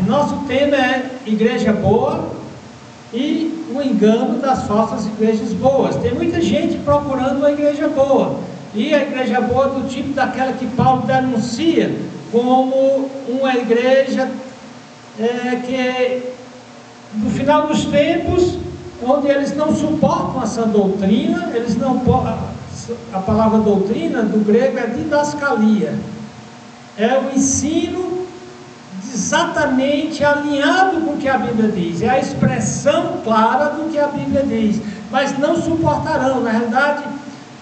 Nosso tema é Igreja Boa e o engano das falsas igrejas boas. Tem muita gente procurando uma igreja boa, e a igreja boa é do tipo daquela que Paulo denuncia como uma igreja que no final dos tempos, onde eles não suportam essa doutrina, a palavra doutrina do grego é didascalia, é o ensino exatamente alinhado com o que a Bíblia diz, é a expressão clara do que a Bíblia diz, mas não suportarão. Na realidade,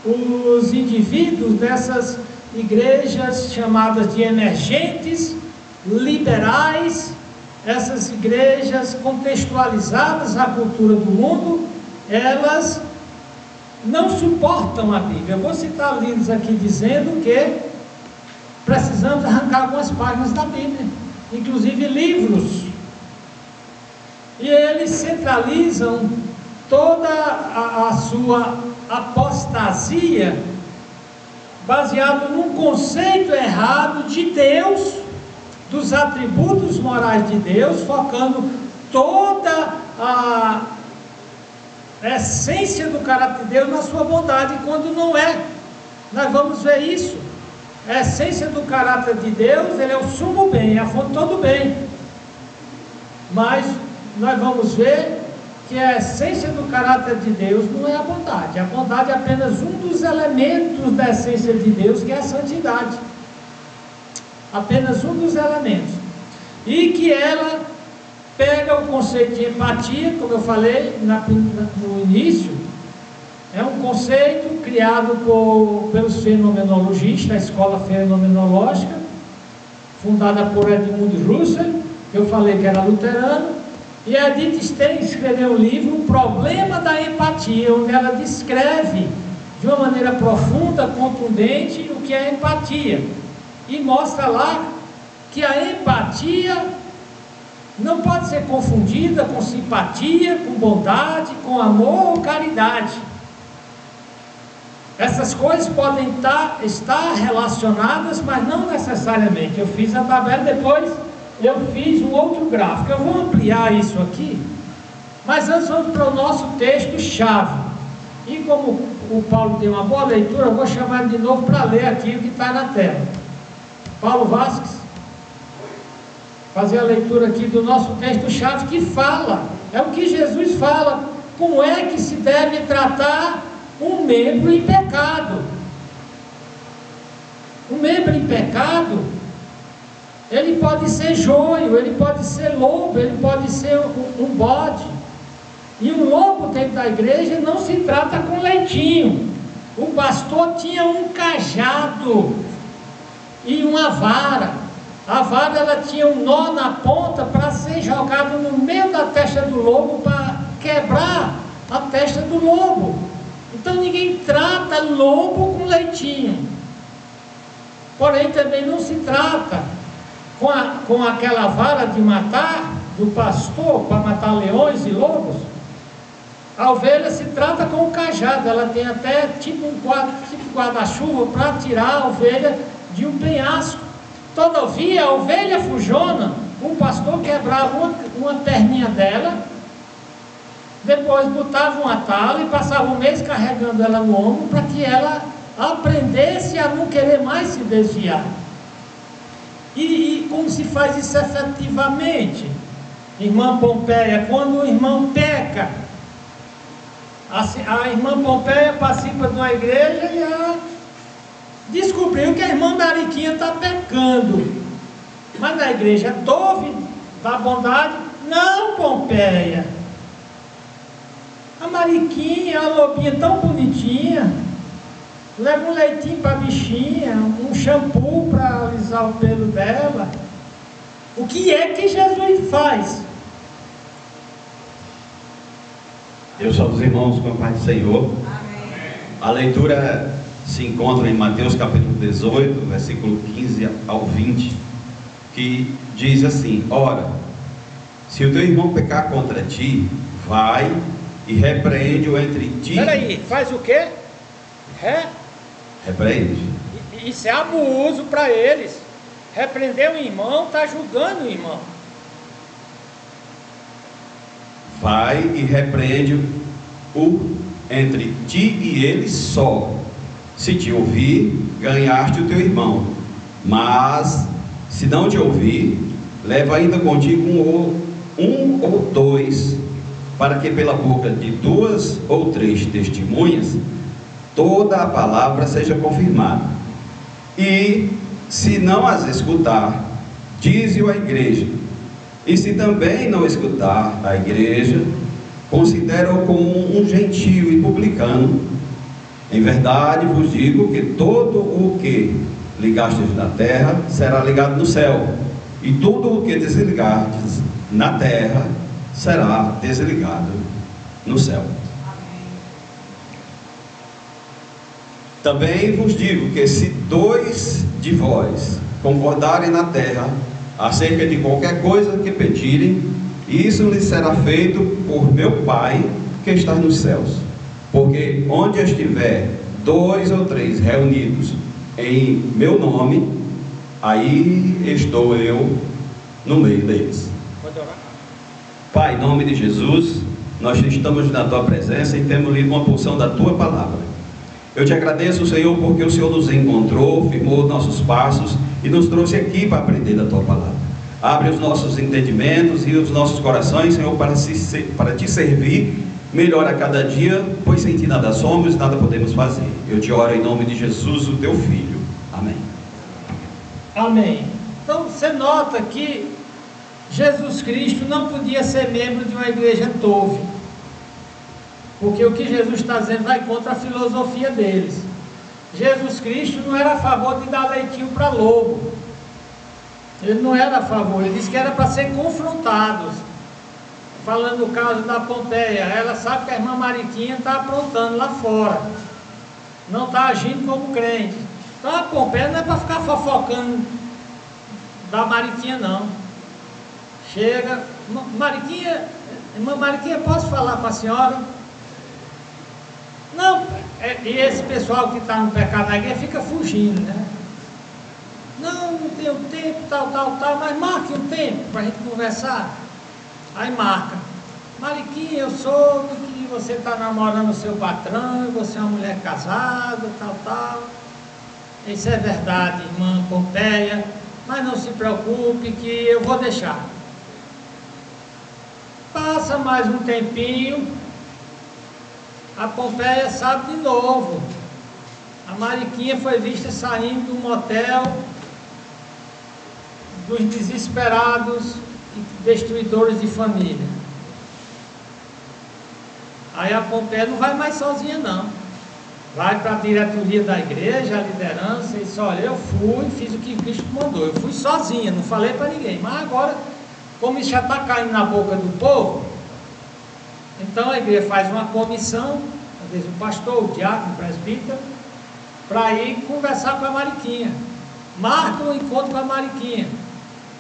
os indivíduos dessas igrejas chamadas de emergentes, liberais, essas igrejas contextualizadas à cultura do mundo, elas não suportam a Bíblia. Eu vou citar livros aqui dizendo que precisamos arrancar algumas páginas da Bíblia, inclusive livros, e eles centralizam toda a sua apostasia baseado num conceito errado de Deus, dos atributos morais de Deus, focando toda a essência do caráter de Deus na sua bondade, quando não é. Nós vamos ver isso. A essência do caráter de Deus, ele é o sumo bem, é a fonte de todo bem. Mas nós vamos ver que a essência do caráter de Deus não é a bondade. A bondade é apenas um dos elementos da essência de Deus, que é a santidade. Apenas um dos elementos. E que ela pega o conceito de empatia, como eu falei no início, é um conceito criado pelos fenomenologistas, a escola fenomenológica, fundada por Edmund Russell, que eu falei que era luterano, e a Edith Stein escreveu um livro, O Problema da Empatia, onde ela descreve de uma maneira profunda, contundente, o que é empatia, e mostra lá que a empatia não pode ser confundida com simpatia, com bondade, com amor ou caridade. Essas coisas podem estar relacionadas, mas não necessariamente. Eu fiz a tabela, depois eu fiz um outro gráfico. Eu vou ampliar isso aqui, mas antes vamos para o nosso texto-chave. E como o Paulo tem uma boa leitura, eu vou chamar ele de novo para ler aqui o que está na tela. Paulo Vasques, fazer a leitura aqui do nosso texto-chave, que fala, é o que Jesus fala, como é que se deve tratar um membro em pecado. Um membro em pecado, ele pode ser joio, ele pode ser lobo, ele pode ser um bode. E um lobo dentro da igreja não se trata com leitinho. O pastor tinha um cajado e uma vara. A vara, ela tinha um nó na ponta para ser jogado no meio da testa do lobo, para quebrar a testa do lobo. Então ninguém trata lobo com leitinho. Porém também não se trata com aquela vara de matar do pastor para matar leões e lobos. A ovelha se trata com o cajado, ela tem até tipo guarda-chuva para tirar a ovelha de um penhasco. Todavia, a ovelha fujona, o pastor quebrava uma perninha dela, depois botava um atalho e passava um mês carregando ela no ombro para que ela aprendesse a não querer mais se desviar. E como se faz isso efetivamente? Irmã Pompeia, quando o irmão peca, a irmã Pompeia participa de uma igreja e ela descobriu que a irmã Mariquinha está pecando, mas na igreja Dove da Bondade, não, Pompeia, a Mariquinha, a lobinha tão bonitinha, leva um leitinho para a bichinha, um shampoo para alisar o pelo dela. O que é que Jesus faz? Deus salve os irmãos com a paz do Senhor. Amém. A leitura se encontra em Mateus capítulo 18, versículo 15 ao 20, que diz assim: Ora, se o teu irmão pecar contra ti, vai e repreende-o entre ti. Peraí, faz o quê? Repreende. Isso é abuso para eles. Repreender o irmão, está julgando o irmão. vai e repreende-o entre ti e ele só. Se te ouvir, ganhaste o teu irmão. Mas, se não te ouvir, leva ainda contigo um ou dois, para que pela boca de 2 ou 3 testemunhas, toda a palavra seja confirmada. E, se não as escutar, dize-o à igreja. E se também não escutar a igreja, considera-o como um gentio e publicano. Em verdade vos digo que todo o que ligastes na terra será ligado no céu, e tudo o que desligardes na terra será desligado no céu. Também vos digo que se 2 de vós concordarem na terra acerca de qualquer coisa que pedirem, isso lhes será feito por meu Pai que está nos céus. Porque onde estiver 2 ou 3 reunidos em meu nome, aí estou eu no meio deles. Pode orar. Pai, em nome de Jesus, nós estamos na tua presença e temos lido uma porção da tua palavra. Eu te agradeço, Senhor, porque o Senhor nos encontrou, firmou nossos passos e nos trouxe aqui para aprender da tua palavra. Abre os nossos entendimentos e os nossos corações, Senhor, para te servir melhor a cada dia, pois sem ti nada somos, nada podemos fazer. Eu te oro em nome de Jesus, o teu Filho. Amém. Amém. Então você nota que Jesus Cristo não podia ser membro de uma igreja Tove, porque o que Jesus está dizendo vai contra a filosofia deles. Jesus Cristo não era a favor de dar leitinho para lobo. Ele não era a favor, ele disse que era para ser confrontados. Falando no caso da Pompeia, ela sabe que a irmã Mariquinha está aprontando lá fora, não está agindo como crente. Então a Pompeia não é para ficar fofocando da Mariquinha, não. Chega, Mariquinha, irmã Mariquinha, posso falar para a senhora? Não, e esse pessoal que está no pecado na igreja fica fugindo, né? Não tenho tempo, tal, mas marque um tempo para a gente conversar. Aí marca. Mariquinha, eu soube que você está namorando o seu patrão, você é uma mulher casada, tal. Isso é verdade, irmã Pompeia, mas não se preocupe que eu vou deixar. Passa mais um tempinho, a Pompeia sabe de novo. A Mariquinha foi vista saindo do motel dos desesperados e destruidores de família. Aí a Pompeia não vai mais sozinha, não. Vai para a diretoria da igreja, a liderança, e diz: olha, eu fui, fiz o que Cristo mandou, eu fui sozinha, não falei para ninguém, mas agora, como isso já está caindo na boca do povo, então a igreja faz uma comissão, às vezes o pastor, o diácono, o presbítero, para ir conversar com a Mariquinha. Marca um encontro com a Mariquinha.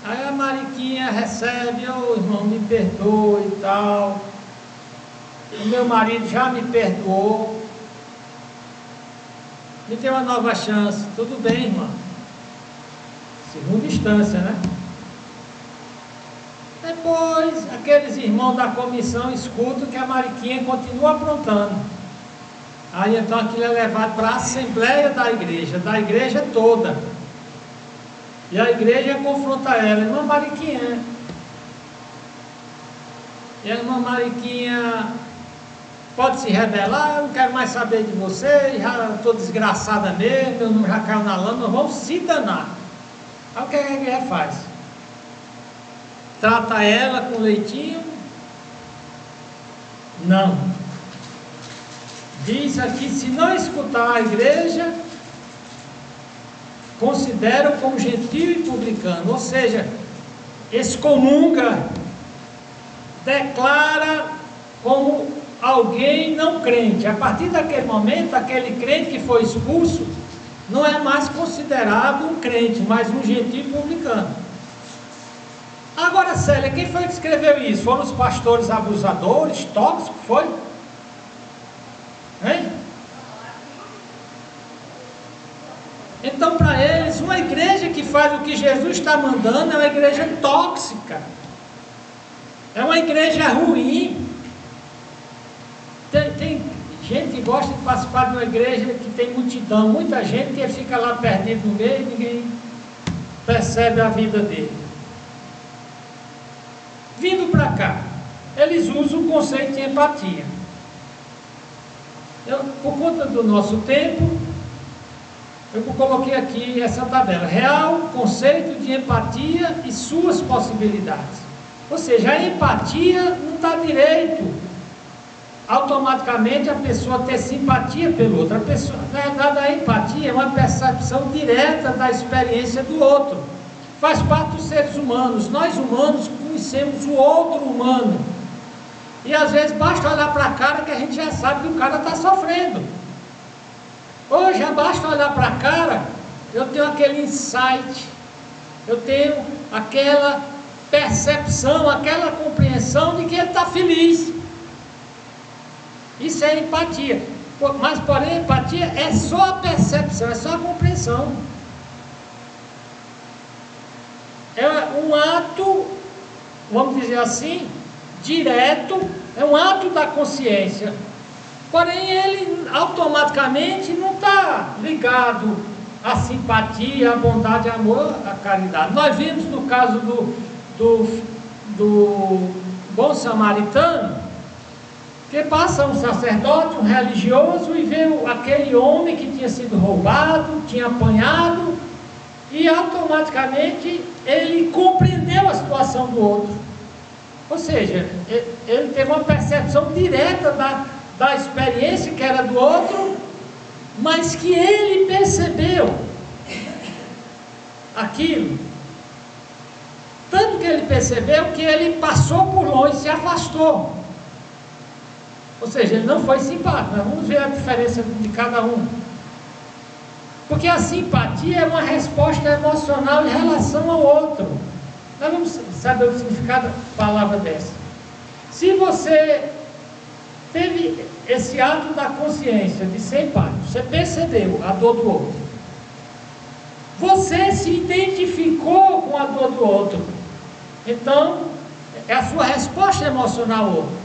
Aí a Mariquinha recebe: ô irmão, me perdoe e tal, o meu marido já me perdoou, me deu uma nova chance. Tudo bem, irmã, segunda instância, né? Depois aqueles irmãos da comissão escutam que a Mariquinha continua aprontando. Aí então aquilo é levado para a assembleia da igreja toda. E a igreja confronta ela: irmã Mariquinha. E a irmã Mariquinha pode se rebelar: eu não quero mais saber de você, já estou desgraçada mesmo, meu nome já caiu na lama, vamos se danar. Aí o que a igreja faz? Trata ela com leitinho? Não. Diz aqui: se não escutar a igreja, considera-o como gentio e publicano, ou seja, excomunga, declara como alguém não crente. A partir daquele momento, aquele crente que foi expulso não é mais considerado um crente, mas um gentio e publicano. Agora, Célia, quem foi que escreveu isso? Foram os pastores abusadores, tóxicos, foi? Hein? Então, para eles, uma igreja que faz o que Jesus está mandando é uma igreja tóxica. É uma igreja ruim. Tem gente que gosta de participar de uma igreja que tem multidão, muita gente que fica lá perdido no meio e ninguém percebe a vida dele. Vindo para cá, eles usam o conceito de empatia. Por conta do nosso tempo, eu coloquei aqui essa tabela: real conceito de empatia e suas possibilidades. Ou seja, a empatia não dá direito automaticamente a pessoa ter simpatia pelo outro. A pessoa, na verdade, a empatia é uma percepção direta da experiência do outro. Faz parte dos seres humanos. Nós humanos conhecemos o outro humano. E às vezes basta olhar para a cara que a gente já sabe que o cara está sofrendo. Ou já basta olhar para a cara, eu tenho aquele insight, eu tenho aquela percepção, aquela compreensão de que ele está feliz. Isso é empatia. Mas, porém, empatia é só a percepção, é só a compreensão. É um ato, vamos dizer assim, direto, é um ato da consciência. Porém, ele automaticamente não está ligado à simpatia, à bondade, ao amor, à caridade. Nós vimos no caso do bom samaritano, que passa um sacerdote, um religioso, e vê aquele homem que tinha sido roubado, tinha apanhado, e automaticamente ele compreendeu a situação do outro. Ou seja, ele teve uma percepção direta da experiência que era do outro, mas que ele percebeu aquilo. Tanto que ele percebeu que ele passou por longe, se afastou. Ou seja, ele não foi simpático. Nós vamos ver a diferença de cada um. Porque a simpatia é uma resposta emocional em relação ao outro. Nós vamos saber o significado da palavra dessa. Se você teve esse ato da consciência de ser empático, você percebeu a dor do outro, você se identificou com a dor do outro, então é a sua resposta emocional ao outro.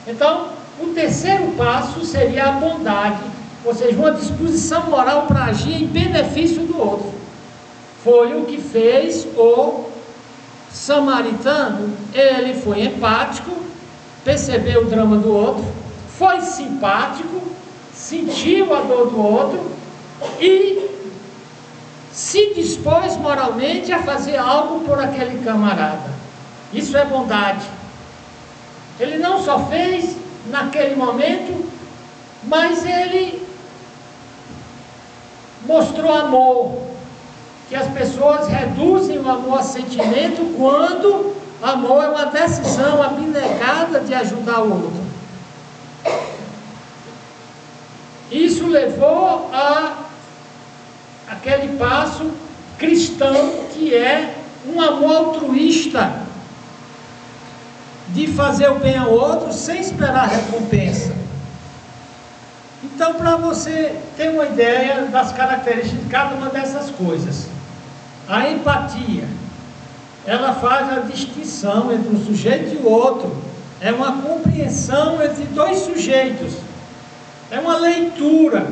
Então, o terceiro passo seria a bondade, ou seja, uma disposição moral para agir em benefício do outro. Foi o que fez o samaritano. Ele foi empático, percebeu o drama do outro, foi simpático, sentiu a dor do outro e se dispôs moralmente a fazer algo por aquele camarada. Isso é bondade. Ele não só fez naquele momento, mas ele mostrou amor, que as pessoas reduzem o amor a sentimento quando amor é uma decisão abnegada de ajudar o outro. Isso levou a aquele passo cristão que é um amor altruísta, de fazer o bem ao outro sem esperar recompensa. Então, para você ter uma ideia das características de cada uma dessas coisas, a empatia, ela faz a distinção entre um sujeito e o outro, é uma compreensão entre dois sujeitos, é uma leitura.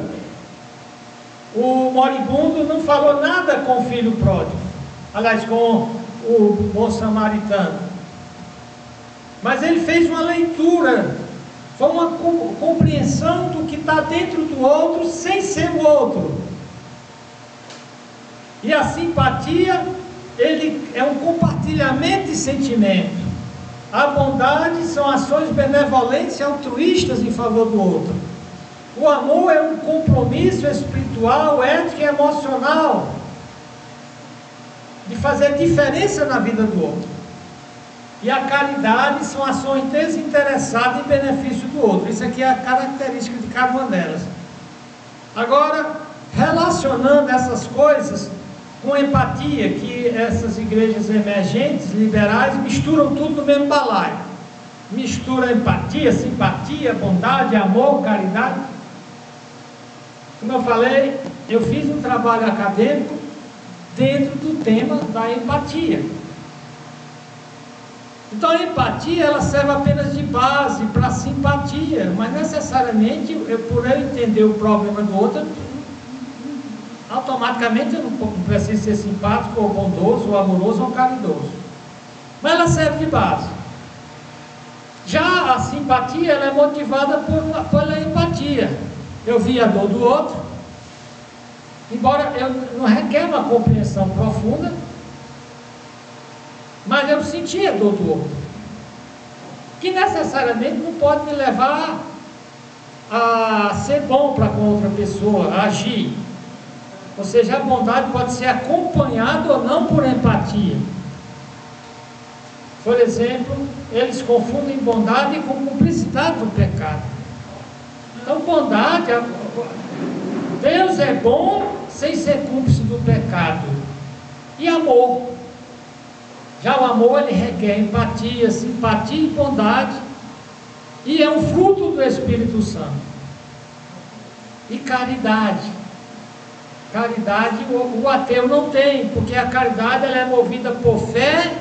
O moribundo não falou nada com o filho pródigo, aliás, com o bom samaritano, mas ele fez uma leitura, foi uma compreensão do que está dentro do outro sem ser o outro. E a simpatia, ele é um compartilhamento de sentimento. A bondade são ações benevolentes e altruístas em favor do outro. O amor é um compromisso espiritual, ético e emocional de fazer diferença na vida do outro. E a caridade são ações desinteressadas em benefício do outro. Isso aqui é a característica de cada uma delas. Agora, relacionando essas coisas com empatia, que essas igrejas emergentes, liberais, misturam tudo no mesmo balaio. Mistura empatia, simpatia, bondade, amor, caridade. Como eu falei, eu fiz um trabalho acadêmico dentro do tema da empatia. Então a empatia, ela serve apenas de base para a simpatia, mas necessariamente, por eu entender o problema do outro, automaticamente eu não preciso ser simpático, ou bondoso, ou amoroso, ou caridoso. Mas ela serve de base. Já a simpatia, ela é motivada pela empatia. Eu vi a dor do outro, embora eu não requer uma compreensão profunda, mas eu senti a dor do outro, que necessariamente não pode me levar a ser bom para com outra pessoa, a agir. Ou seja, a bondade pode ser acompanhada ou não por empatia. Por exemplo, eles confundem bondade com cumplicidade do pecado. Então, bondade, Deus é bom sem ser cúmplice do pecado. E amor. Já o amor, ele requer empatia, simpatia e bondade, e é um fruto do Espírito Santo. E caridade. Caridade o ateu não tem, porque a caridade, ela é movida por fé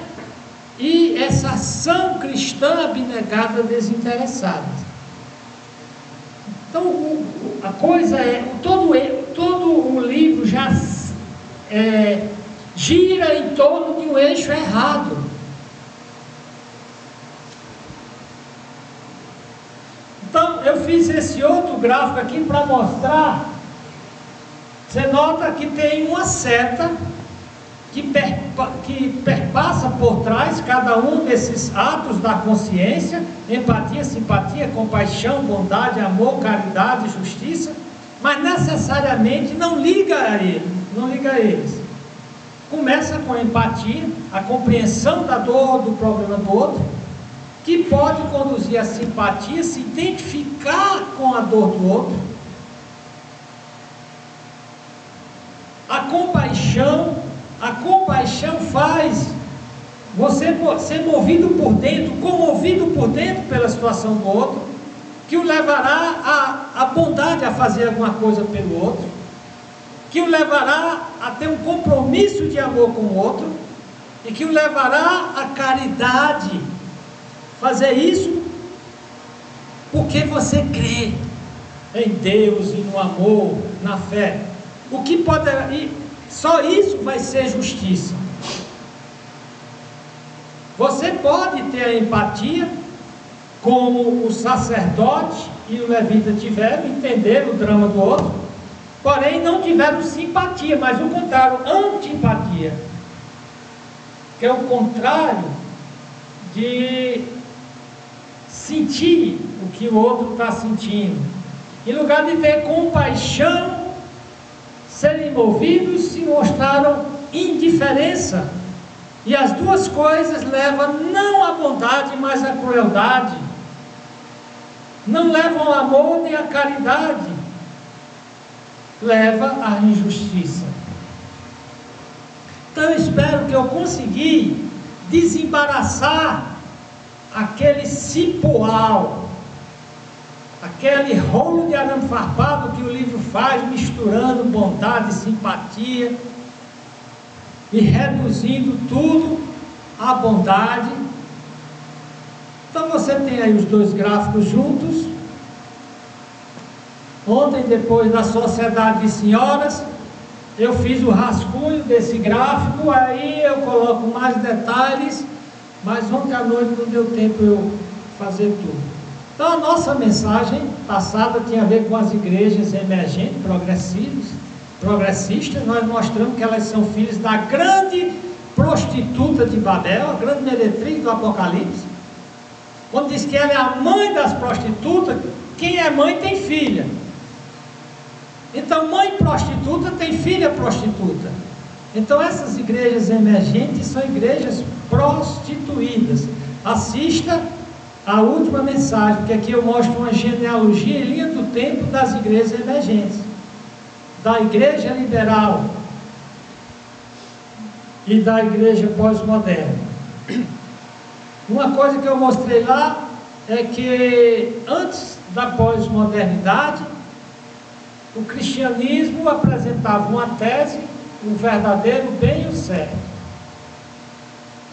e essa ação cristã abnegada, desinteressada. Então a coisa é, todo o livro já gira em torno de um eixo errado. Então eu fiz esse outro gráfico aqui para mostrar. Você nota que tem uma seta que perpassa por trás cada um desses atos da consciência: empatia, simpatia, compaixão, bondade, amor, caridade, justiça, mas necessariamente não liga a eles. Começa com a empatia, a compreensão da dor, do problema do outro, que pode conduzir a simpatia, se identificar com a dor do outro. A compaixão faz você ser movido por dentro, comovido por dentro pela situação do outro, que o levará a bondade, a fazer alguma coisa pelo outro, que o levará a ter um compromisso de amor com o outro, e que o levará à caridade. Fazer isso porque você crê em Deus e no amor, na fé. O que pode, só isso vai ser justiça. Você pode ter a empatia, como o sacerdote e o levita tiveram, entender o drama do outro, porém não tiveram simpatia, mas o contrário, antipatia, que é o contrário de sentir o que o outro está sentindo. Em lugar de ter compaixão, serem movidos, se mostraram indiferença, e as duas coisas levam não à bondade, mas à crueldade, não levam ao amor nem à caridade, leva à injustiça. Então eu espero que eu consegui desembaraçar aquele cipoal, aquele rolo de arame farpado que o livro faz, misturando bondade e simpatia e reduzindo tudo à bondade. Então você tem aí os dois gráficos juntos. Ontem, depois da Sociedade de Senhoras, eu fiz o rascunho desse gráfico, aí eu coloco mais detalhes, mas ontem à noite não deu tempo eu fazer tudo. Então a nossa mensagem passada tinha a ver com as igrejas emergentes, progressistas. Nós mostramos que elas são filhas da grande prostituta de Babel, a grande meretriz do Apocalipse. Quando diz que ela é a mãe das prostitutas, quem é mãe tem filha. Então mãe prostituta tem filha prostituta. Então essas igrejas emergentes são igrejas prostituídas. Assista a última mensagem, porque aqui eu mostro uma genealogia em linha do tempo das igrejas emergentes, da igreja liberal e da igreja pós-moderna. Uma coisa que eu mostrei lá é que antes da pós-modernidade, o cristianismo apresentava uma tese, o verdadeiro bem e o certo.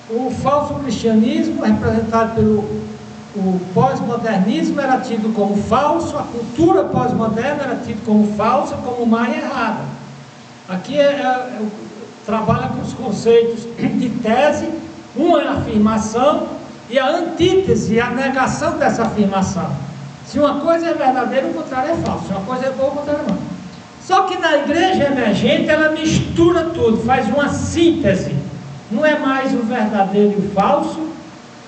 O falso cristianismo, representado pelo pós-modernismo, era tido como falso, a cultura pós-moderna era tido como falsa, como má e errada. Aqui trabalha com os conceitos de tese, uma é a afirmação e a antítese, a negação dessa afirmação. Se uma coisa é verdadeira, o contrário é falso. Se uma coisa é boa, o contrário é má. Só que na igreja emergente, ela mistura tudo, faz uma síntese. Não é mais o verdadeiro e o falso,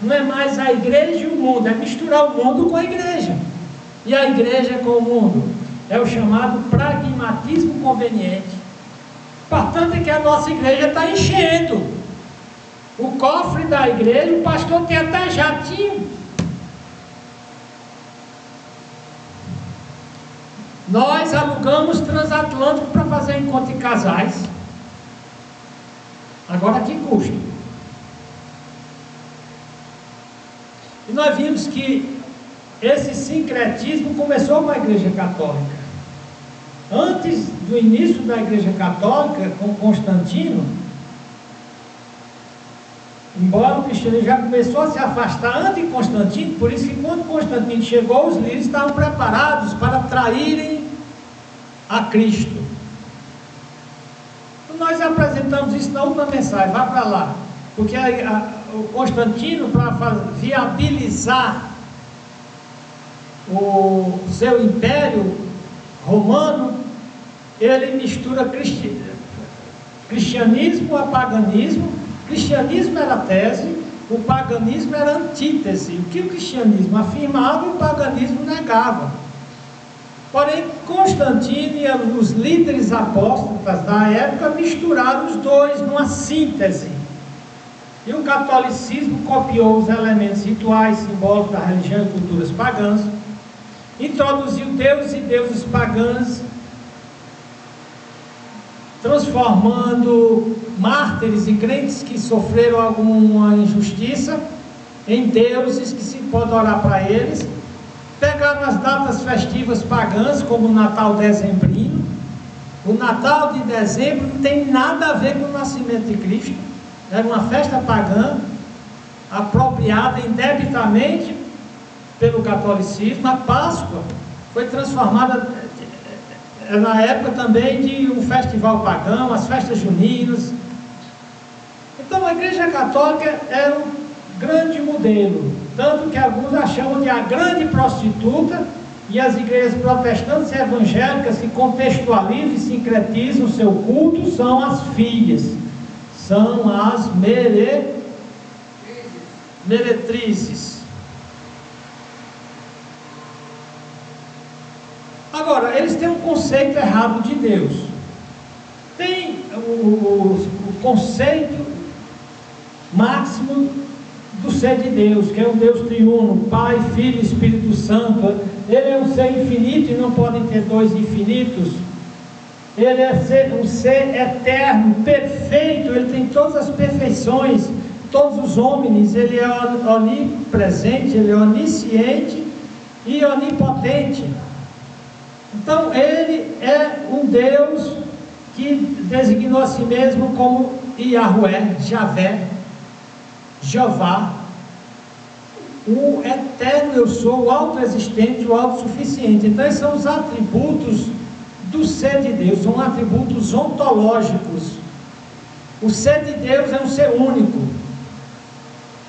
não é mais a igreja e o mundo, é misturar o mundo com a igreja. E a igreja com o mundo. É o chamado pragmatismo conveniente. Portanto, é que a nossa igreja está enchendo. O cofre da igreja, o pastor tem até jatinho. Nós alugamos transatlântico para fazer encontro de casais. Agora que custa? E nós vimos que esse sincretismo começou com a Igreja Católica. Antes do início da Igreja Católica, com Constantino, embora o cristianismo já começou a se afastar antes de Constantino, por isso que quando Constantino chegou, os líderes estavam preparados para traírem a Cristo. Nós apresentamos isso na última mensagem, vá para lá, porque o Constantino, para viabilizar o seu império romano, ele mistura cristianismo a paganismo. Cristianismo era tese, o paganismo era antítese. O que o cristianismo afirmava, o paganismo negava. Porém, Constantino e os líderes apóstolos da época misturaram os dois numa síntese. E o catolicismo copiou os elementos rituais, simbólicos da religião e culturas pagãs, introduziu deuses e deuses pagãs, transformando mártires e crentes que sofreram alguma injustiça em deuses que se pode orar para eles. Pegaram as datas festivas pagãs, como o Natal dezembrino. O Natal de dezembro não tem nada a ver com o nascimento de Cristo. Era uma festa pagã, apropriada indebitamente pelo catolicismo. A Páscoa foi transformada na época também de um festival pagão, as festas juninas. Então a Igreja Católica era um grande modelo, tanto que alguns a chamam de a grande prostituta, e as igrejas protestantes e evangélicas que contextualizam e sincretizam o seu culto são as filhas, são as meretrizes. Agora, eles têm um conceito errado de Deus. Tem o conceito máximo do ser de Deus, que é um Deus triuno, Pai, Filho e Espírito Santo. Ele é um ser infinito e não podem ter dois infinitos. Ele é um ser eterno, perfeito, ele tem todas as perfeições, todos os homens. Ele é onipresente, ele é onisciente e onipotente. Então ele é um Deus que designou a si mesmo como Yahweh, Javé, Jeová, o eterno eu sou, o autoexistente, o autossuficiente. Então esses são os atributos do ser de Deus, são atributos ontológicos. O ser de Deus é um ser único,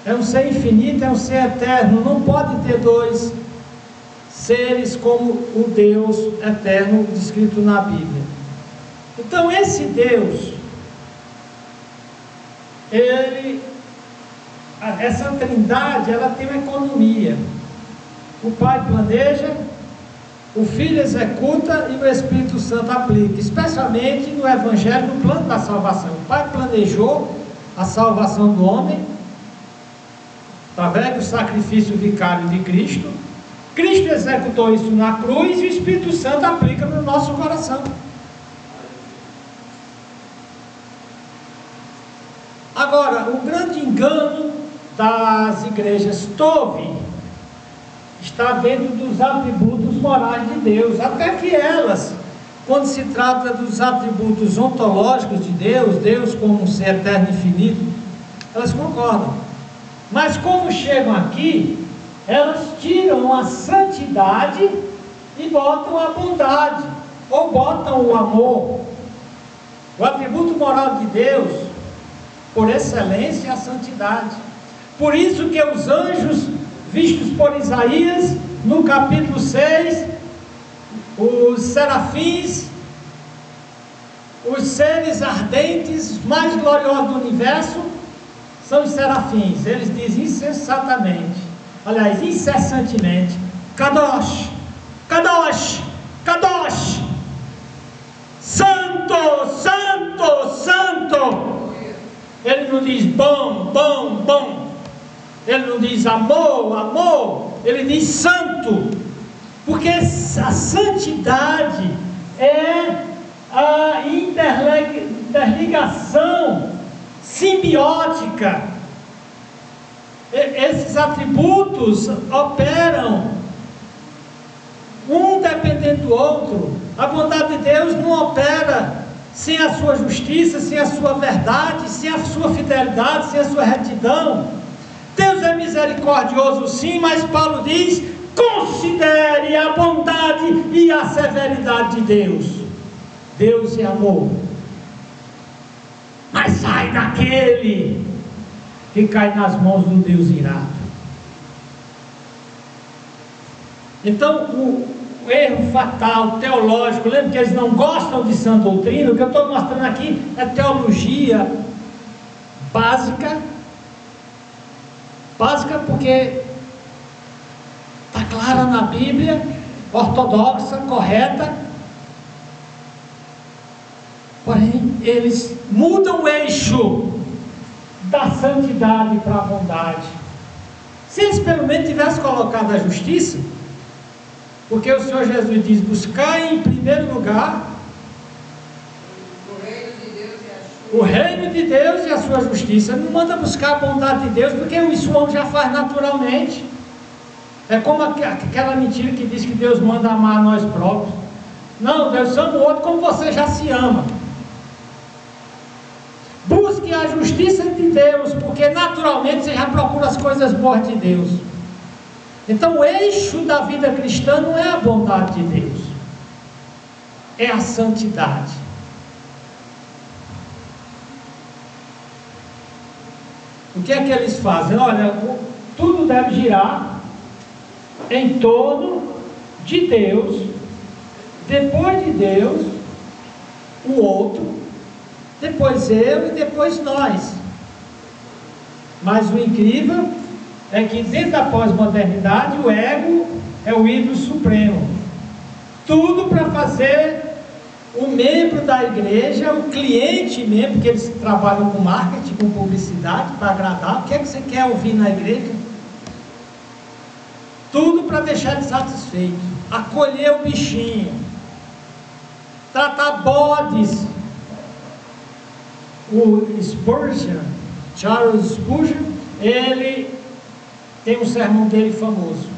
é um ser infinito, é um ser eterno. Não pode ter dois seres como o Deus eterno descrito na Bíblia. Então esse Deus, essa trindade, ela tem uma economia. O Pai planeja, o Filho executa e o Espírito Santo aplica, especialmente no Evangelho, no plano da salvação. O Pai planejou a salvação do homem através do sacrifício vicário de Cristo. Cristo executou isso na cruz e o Espírito Santo aplica no nosso coração. Agora, o grande engano das igrejas Tove está dentro dos atributos morais de Deus, até que elas, quando se trata dos atributos ontológicos de Deus, Deus como um ser eterno e infinito, elas concordam. Mas como chegam aqui, elas tiram a santidade e botam a bondade, ou botam o amor. O atributo moral de Deus, por excelência, é a santidade. Por isso que os anjos, vistos por Isaías, no capítulo 6, os serafins, os seres ardentes, mais gloriosos do universo, são os serafins. Eles dizem incessantemente, Kadosh, Kadosh, Kadosh, Santo, Santo, Santo. Ele não diz bom, bom, bom. Ele não diz amor, amor. Ele diz santo. Porque a santidade é a interligação simbiótica. Esses atributos operam um dependendo do outro. A bondade de Deus não opera sem a sua justiça, sem a sua verdade, sem a sua fidelidade, sem a sua retidão. Deus é misericordioso sim, mas Paulo diz: considere a bondade e a severidade de Deus. Deus é amor. Mas sai daquele que cai nas mãos do Deus irado. Então, o erro fatal, teológico, lembra que eles não gostam de sã doutrina? O que eu estou mostrando aqui é teologia básica. Básica porque está clara na Bíblia, ortodoxa, correta. Porém, eles mudam o eixo da santidade para a bondade. Se eles pelo menos tivessem colocado a justiça, porque o Senhor Jesus diz: buscai em primeiro lugar o reino de Deus e a sua justiça. Não manda buscar a bondade de Deus, porque isso o homem já faz naturalmente. É como aquela mentira que diz que Deus manda amar a nós próprios. Não, Deus ama o outro como você já se ama. Busque a justiça de Deus, porque naturalmente você já procura as coisas boas de Deus. Então o eixo da vida cristã não é a bondade de Deus, é a santidade. O que é que eles fazem? Olha, tudo deve girar em torno de Deus, depois de Deus, o outro, depois eu e depois nós. Mas o incrível é que dentro da pós-modernidade o ego é o ídolo supremo. Tudo para fazer o membro da igreja, o cliente mesmo, porque eles trabalham com marketing, com publicidade, para agradar. O que é que você quer ouvir na igreja? Tudo para deixar ele satisfeito. Acolher o bichinho. Tratar bodes. O Spurgeon, Charles Spurgeon, ele tem um sermão dele famoso: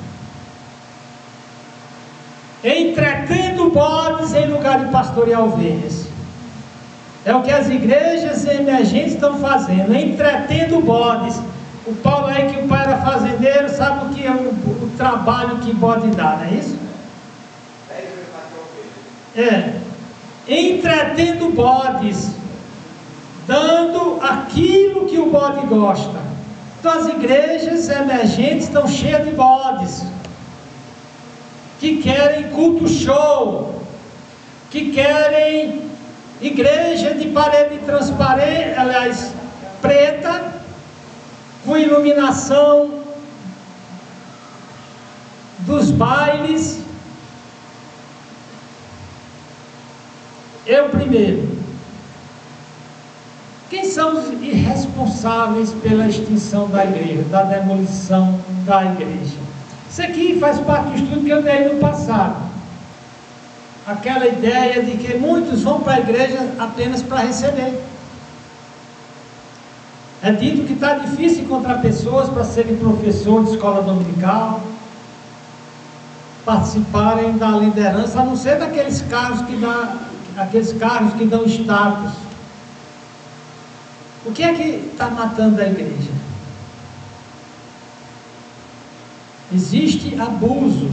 entretendo bodes em lugar de pastorear ovelhas. É o que as igrejas emergentes estão fazendo, entretendo bodes. O Paulo aí, que o pai era fazendeiro, sabe o que é o trabalho que bode dá, não é isso? É, entretendo bodes, dando aquilo que o bode gosta. Então as igrejas emergentes estão cheias de bodes, que querem culto show, que querem igreja de parede transparente, aliás, preta, com iluminação dos bailes. Eu primeiro. Quem são os irresponsáveis pela extinção da igreja, da demolição da igreja? Isso aqui faz parte do estudo que eu dei no passado. Aquela ideia de que muitos vão para a igreja apenas para receber. É dito que está difícil encontrar pessoas para serem professores de escola dominical, participarem da liderança, a não ser daqueles cargos que dão status. O que é que está matando a igreja? Existe abuso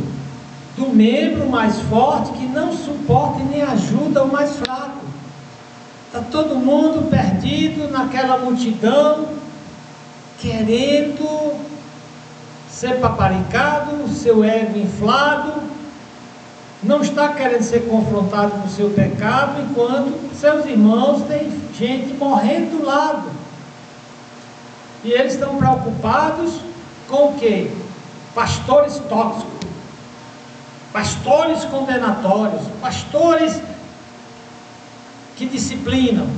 do membro mais forte que não suporta e nem ajuda o mais fraco. Está todo mundo perdido naquela multidão, querendo ser paparicado, seu ego inflado, não está querendo ser confrontado com o seu pecado, enquanto seus irmãos têm gente morrendo do lado. E eles estão preocupados com o quê? Pastores tóxicos, pastores condenatórios, pastores que disciplinam.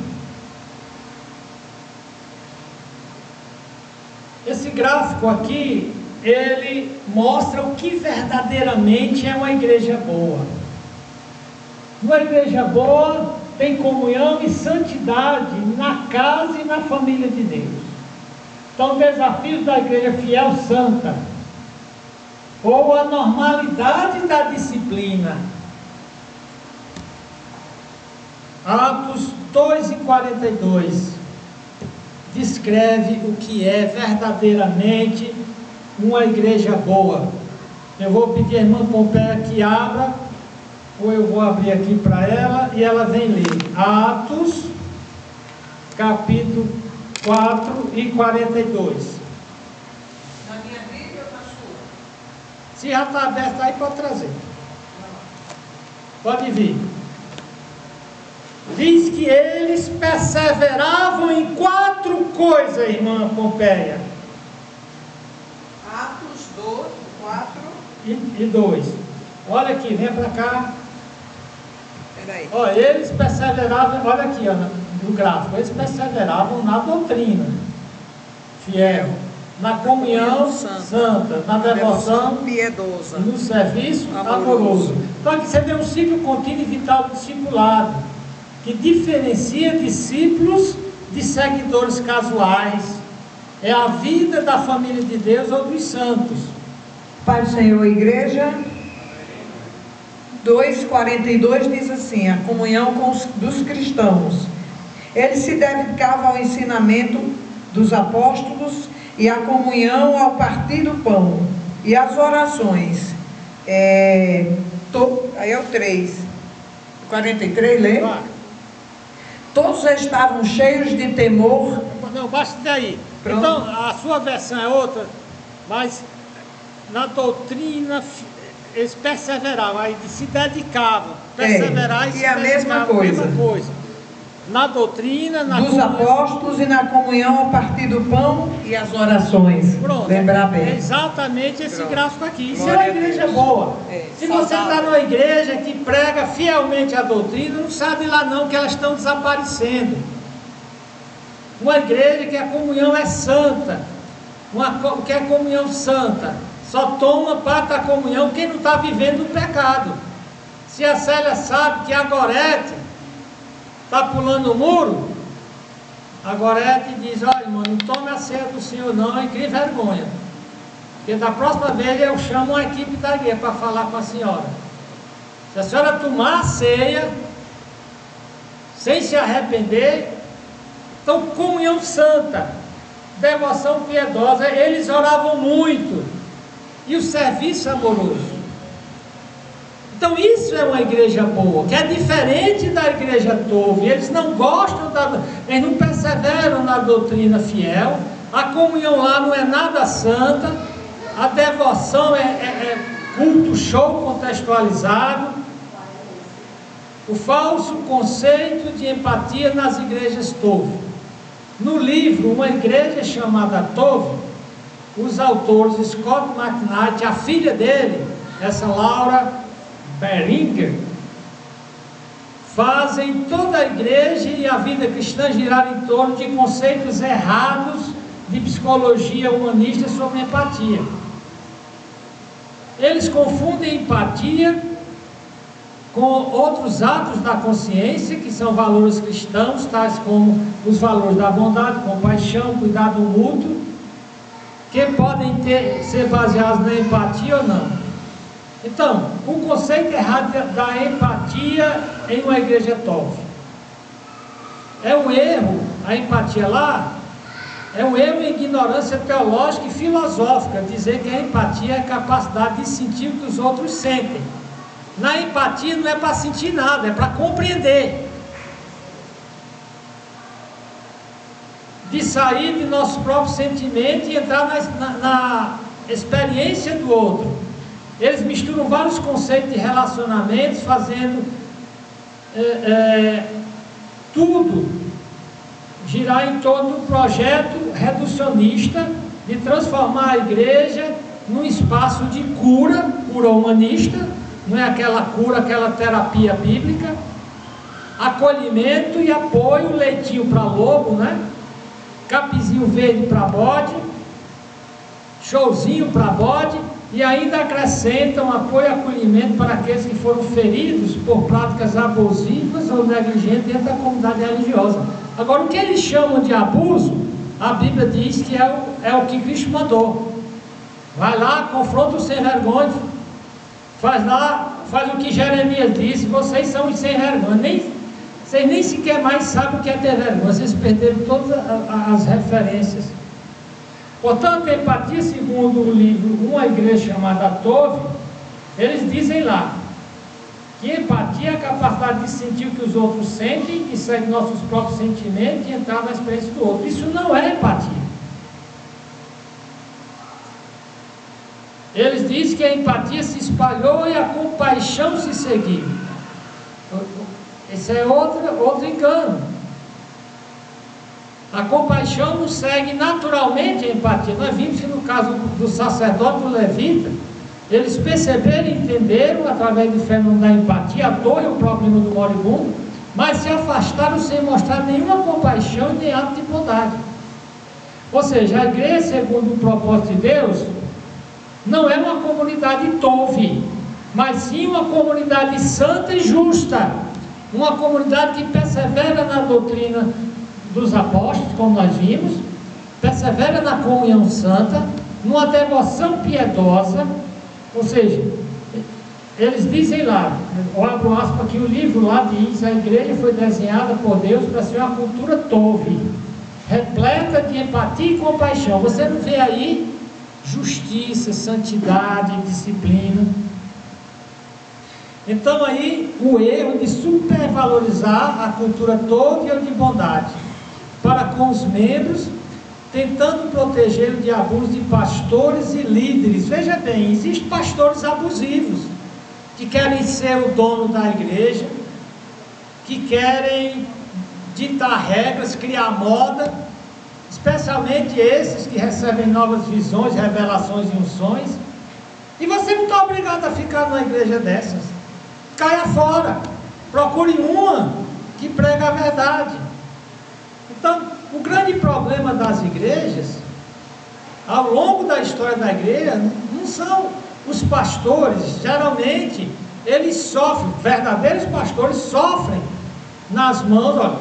Esse gráfico aqui, ele mostra o que verdadeiramente é uma igreja boa. Uma igreja boa tem comunhão e santidade na casa e na família de Deus. Então, o desafio da igreja fiel santa, ou a normalidade da disciplina. Atos 2:42 descreve o que é verdadeiramente uma igreja boa. Eu vou pedir a irmã Pompeia que abra, ou eu vou abrir aqui para ela e ela vem ler. Atos, capítulo 4:42. Na minha Bíblia ou na sua? Se já está aberto aí, pode trazer. Pode vir. Diz que eles perseveravam em 4 coisas, irmã Pompeia. Atos 2, 4. E 2. Olha aqui, vem para cá. Peraí. Olha, eles perseveravam, olha aqui, ó, no gráfico, eles perseveravam na doutrina fiel, na comunhão santa, na devoção piedosa, no serviço amoroso. Então aqui você vê um ciclo contínuo e vital do discipulado, que diferencia discípulos de seguidores casuais. É a vida da família de Deus ou dos santos. Pai do Senhor, igreja 2:42 diz assim: a comunhão dos cristãos. Eles se dedicavam ao ensinamento dos apóstolos e à comunhão, ao partir do pão e às orações. Aí é o 3. 43, lê? Todos estavam cheios de temor. Não, basta daí. Pronto. Então, a sua versão é outra, mas na doutrina eles perseveravam, aí se dedicavam, perseverar e se a mesma dedicavam, coisa. mesma coisa. Na doutrina, na Dos apóstolos e na comunhão ao partir do pão e as orações. Pronto, Lembrar bem. é exatamente esse Pronto. gráfico aqui. Isso é Glória uma a igreja Deus. boa. Se você Saudável. está numa igreja que prega fielmente a doutrina, não sabe lá não que elas estão desaparecendo. Uma igreja que a comunhão é santa. O que é comunhão santa? Só toma parte da comunhão quem não está vivendo o pecado. Se a Célia sabe que a Gorete está pulando o muro, a Gorete diz: olha, irmão, não tome a ceia do Senhor não, e crie vergonha. Porque da próxima vez eu chamo uma equipe da igreja para falar com a senhora. Se a senhora tomar a ceia sem se arrepender, então comunhão santa, devoção piedosa, eles oravam muito, e o serviço amoroso. Então isso é uma igreja boa, que é diferente da igreja Tove. Eles não gostam eles não perseveram na doutrina fiel, a comunhão lá não é nada santa, a devoção é culto show contextualizado, o falso conceito de empatia nas igrejas Tove. No livro Uma Igreja Chamada Tove, os autores Scott McKnight, a filha dele, essa Laura Beringer, fazem toda a igreja e a vida cristã girar em torno de conceitos errados de psicologia humanista sobre empatia. Eles confundem empatia com outros atos da consciência, que são valores cristãos, tais como os valores da bondade, compaixão, cuidado mútuo, que podem ser baseados na empatia ou não. Então, o conceito errado da empatia em uma igreja Tove é um erro a empatia lá é um erro em ignorância teológica e filosófica, dizer que a empatia é a capacidade de sentir o que os outros sentem. Na empatia não é para sentir nada, é para compreender. De sair de nosso próprio sentimento e entrar na experiência do outro. Eles misturam vários conceitos de relacionamentos, fazendo tudo girar em torno do projeto reducionista de transformar a igreja num espaço de cura humanista, não é aquela cura, aquela terapia bíblica, acolhimento e apoio, leitinho para lobo, né? Capizinho verde para bode, showzinho para bode, e ainda acrescentam apoio e acolhimento para aqueles que foram feridos por práticas abusivas ou negligentes dentro da comunidade religiosa. Agora, o que eles chamam de abuso, a Bíblia diz que é o que Cristo mandou. Vai lá, confronta os sem vergonha, faz o que Jeremias disse: vocês são os sem vergonha. Vocês nem sequer mais sabem o que é ter vergonha, vocês perderam todas as referências. Portanto, a empatia, segundo o livro Uma Igreja Chamada Tove, eles dizem lá que empatia é a capacidade de sentir o que os outros sentem e sair dos nossos próprios sentimentos e entrar na experiência do outro. Isso não é empatia. Eles dizem que a empatia se espalhou e a compaixão se seguiu. Esse é outro engano. A compaixão nos segue naturalmente a empatia. Nós vimos que no caso do sacerdote do levita, eles perceberam e entenderam, através do fenômeno da empatia, a dor e o problema do moribundo, mas se afastaram sem mostrar nenhuma compaixão e nem ato de bondade. Ou seja, a igreja, segundo o propósito de Deus, não é uma comunidade tove, mas sim uma comunidade santa e justa, uma comunidade que persevera na doutrina dos apóstolos, como nós vimos, persevera na comunhão santa, numa devoção piedosa. Ou seja, eles dizem lá, eu abro aspas aqui, o livro lá diz: a igreja foi desenhada por Deus para ser uma cultura tove, repleta de empatia e compaixão. Você não vê aí justiça, santidade, disciplina. Então aí o erro de supervalorizar a cultura tove ou de bondade para com os membros, tentando protegê-lo de abuso de pastores e líderes. Veja bem, existem pastores abusivos, que querem ser o dono da igreja, que querem ditar regras, criar moda, especialmente esses que recebem novas visões, revelações e unções. E você não está obrigado a ficar numa igreja dessas. Caia fora, procure uma que prega a verdade. Então, o grande problema das igrejas, ao longo da história da igreja, não são os pastores. Geralmente, eles sofrem, verdadeiros pastores sofrem nas mãos. Olha,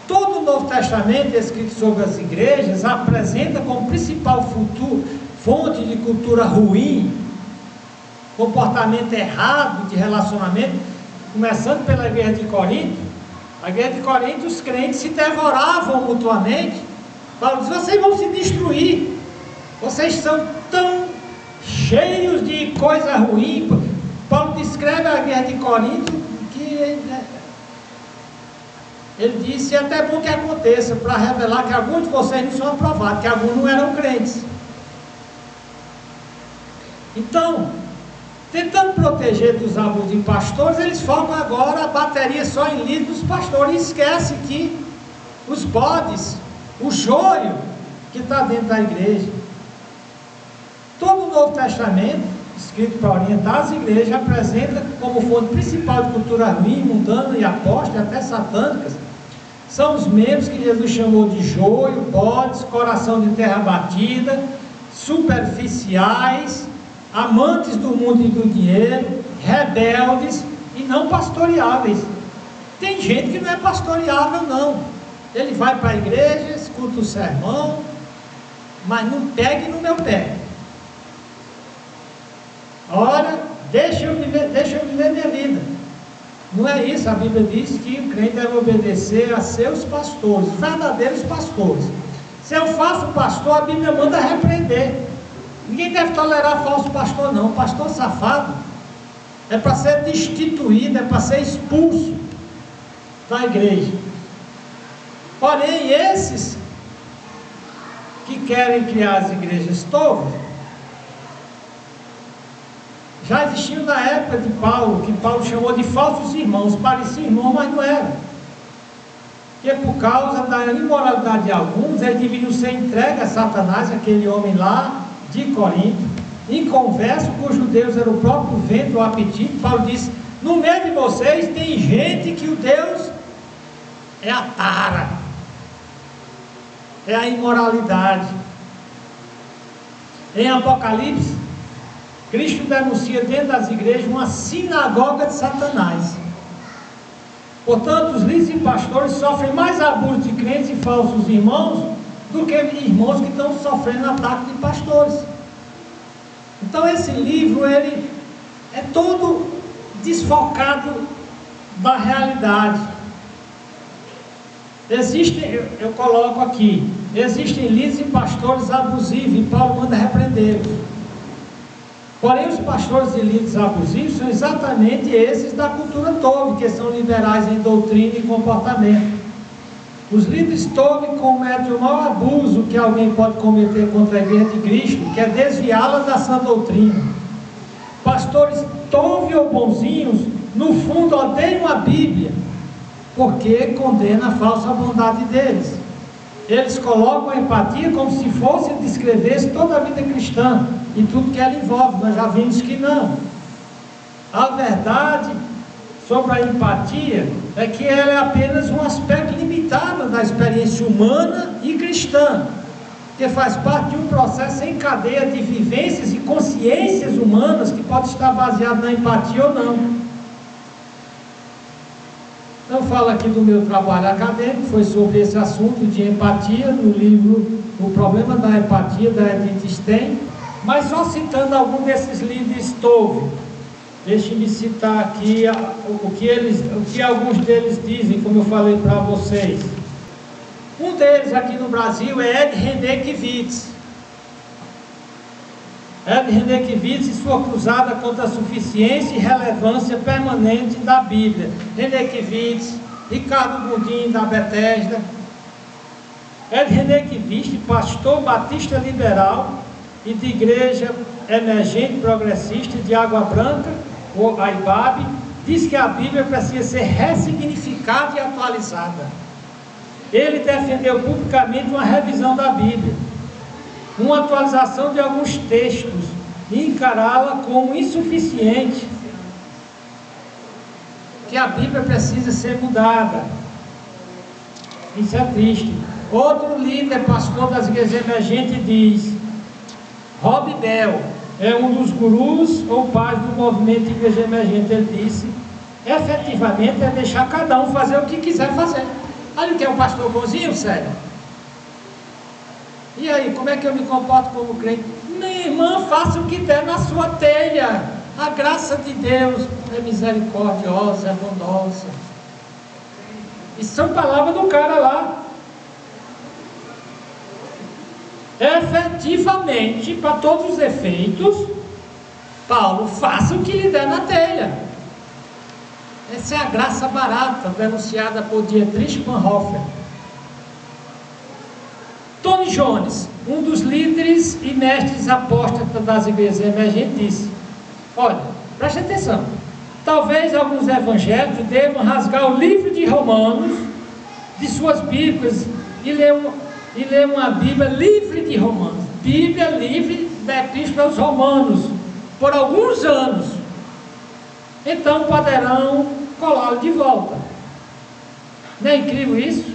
todo o Novo Testamento escrito sobre as igrejas apresenta como principal fonte de cultura ruim, comportamento errado de relacionamento, começando pela igreja de Corinto. A igreja de Corinto, os crentes se devoravam mutuamente. Paulo diz: vocês vão se destruir, vocês são tão cheios de coisa ruim. Paulo descreve a igreja de Corinto que ele disse: é até bom que aconteça, para revelar que alguns de vocês não são aprovados, que alguns não eram crentes. Então, tentando proteger dos abusos de pastores, eles focam agora a bateria só em líderes dos pastores, e esquece que os bodes, o joio que está dentro da igreja. Todo o Novo Testamento, escrito para orientar as igrejas, apresenta como fonte principal de cultura ruim, mundana e apóstata, até satânicas, são os membros que Jesus chamou de joio, bodes, coração de terra batida, superficiais, amantes do mundo e do dinheiro, rebeldes e não pastoreáveis. Tem gente que não é pastoreável, não. Ele vai para a igreja, escuta o sermão, mas não pegue no meu pé. Ora, deixa eu viver minha vida. Não é isso, a Bíblia diz que o crente deve obedecer a seus pastores, verdadeiros pastores. Se é um falso pastor, a Bíblia manda repreender. Ninguém deve tolerar falso pastor, não. Pastor safado é para ser destituído, é para ser expulso da igreja. Porém, esses que querem criar as igrejas todas, já existiam na época de Paulo, que Paulo chamou de falsos irmãos. Pareciam irmãos, mas não eram. Porque por causa da imoralidade de alguns, eles deviam ser entregues a Satanás, aquele homem lá de Corinto, inconverso, com os judeus era o próprio vento, o apetite. Paulo disse: no meio de vocês tem gente que o Deus é a tara, é a imoralidade. Em Apocalipse, Cristo denuncia dentro das igrejas uma sinagoga de Satanás. Portanto, os líderes e pastores sofrem mais abuso de crentes e falsos irmãos do que irmãos que estão sofrendo ataque de pastores. Então esse livro, ele é todo desfocado da realidade. Existem, eu coloco aqui, existem líderes e pastores abusivos, e Paulo manda repreendê-los. Porém, os pastores e líderes abusivos são exatamente esses da cultura Tove, que são liberais em doutrina e comportamento. Os líderes Tove cometem o maior abuso que alguém pode cometer contra a igreja de Cristo, que é desviá-la da sã doutrina. Pastores Tove ou bonzinhos, no fundo odeiam a Bíblia, porque condena a falsa bondade deles. Eles colocam a empatia como se fosse descrevesse toda a vida cristã e tudo que ela envolve. Nós já vimos que não. A verdade sobre a empatia é que ela é apenas um aspecto limitado da experiência humana e cristã, que faz parte de um processo em cadeia de vivências e consciências humanas que pode estar baseado na empatia ou não. Eu falo aqui do meu trabalho acadêmico, foi sobre esse assunto de empatia, no livro O Problema da Empatia, da Edith Stein, mas só citando algum desses líderes Tove. Deixe-me citar aqui o que alguns deles dizem, como eu falei para vocês. Um deles aqui no Brasil é Ed René Kivitz. Ed René Kivitz e sua cruzada contra a suficiência e relevância permanente da Bíblia. René Kivitz, Ricardo Godin da Bethesda. Ed René Kivitz, pastor batista liberal e de igreja emergente progressista de Água Branca, ou Aibabe, diz que a Bíblia precisa ser ressignificada e atualizada. Ele defendeu publicamente uma revisão da Bíblia, uma atualização de alguns textos e encará-la como insuficiente, que a Bíblia precisa ser mudada. Isso é triste. Outro líder, pastor das igrejas emergentes, diz: Rob Bell é um dos gurus ou pais do movimento de igreja emergente. Ele disse: efetivamente é deixar cada um fazer o que quiser fazer. Olha o que é um pastor bonzinho, sério. E aí, como é que eu me comporto como crente? Minha irmã, faça o que der na sua telha. A graça de Deus é misericordiosa, é bondosa. Isso são palavras do cara lá. Efetivamente, para todos os efeitos, Paulo, faça o que lhe der na telha. Essa é a graça barata, denunciada por Dietrich Bonhoeffer. Tony Jones, um dos líderes e mestres apóstolos das igrejas emergentes, disse: olha, preste atenção, talvez alguns evangélicos devam rasgar o livro de Romanos de suas bíblias e ler uma Bíblia livre de Romanos, Bíblia livre da Epístola aos Romanos, por alguns anos. Então poderão colá-lo de volta. Não é incrível isso?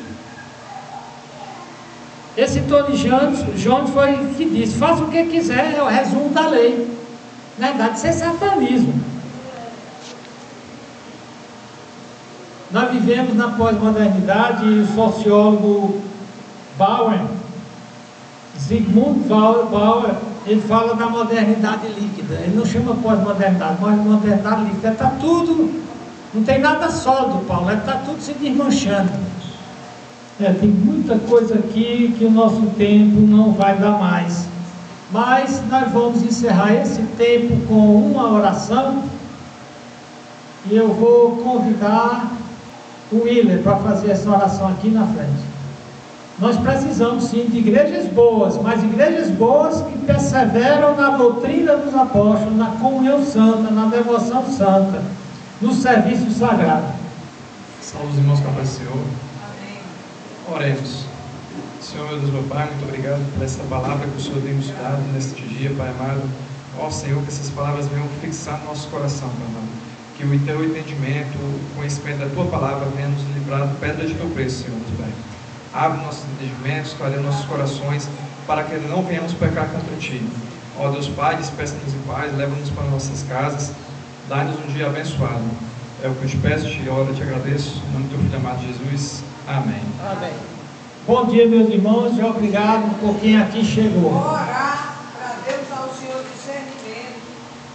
Esse Tony Jones foi que disse: faça o que quiser, é o resumo da lei. Na verdade, isso é satanismo. Nós vivemos na pós-modernidade, e o sociólogo Zygmunt Bauer, ele fala da modernidade líquida. Ele não chama pós-modernidade, mas modernidade líquida. Está tudo Não tem nada sólido, Paulo, está tudo se desmanchando. Tem muita coisa aqui que o nosso tempo não vai dar mais. Mas nós vamos encerrar esse tempo com uma oração. E eu vou convidar o Willer para fazer essa oração aqui na frente. Nós precisamos sim de igrejas boas, mas igrejas boas que perseveram na doutrina dos apóstolos, na comunhão santa, na devoção santa, no serviço sagrado. Salve os irmãos que apareceu. Amém. Oremos. Senhor, meu Deus, meu Pai, muito obrigado por essa palavra que o Senhor tem nos dado neste dia, Pai amado. Ó Senhor, que essas palavras venham fixar no nosso coração, Pai amado. Que o teu entendimento, o conhecimento da tua palavra venha nos livrar de pedra de tropeço, Senhor, Pai. Abre nossos entendimentos, clareia nossos corações, para que não venhamos pecar contra Ti. Ó Deus Pai, despeça-nos em paz, leva-nos para nossas casas, dá-nos um dia abençoado. É o que eu te peço, te oro e te agradeço, em nome do teu Filho amado Jesus. Amém. Amém. Bom dia, meus irmãos, e obrigado por quem aqui chegou. Vou orar para Deus dar ao Senhor discernimento,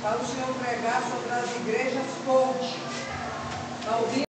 para o Senhor pregar sobre as igrejas fortes. Está ouvindo?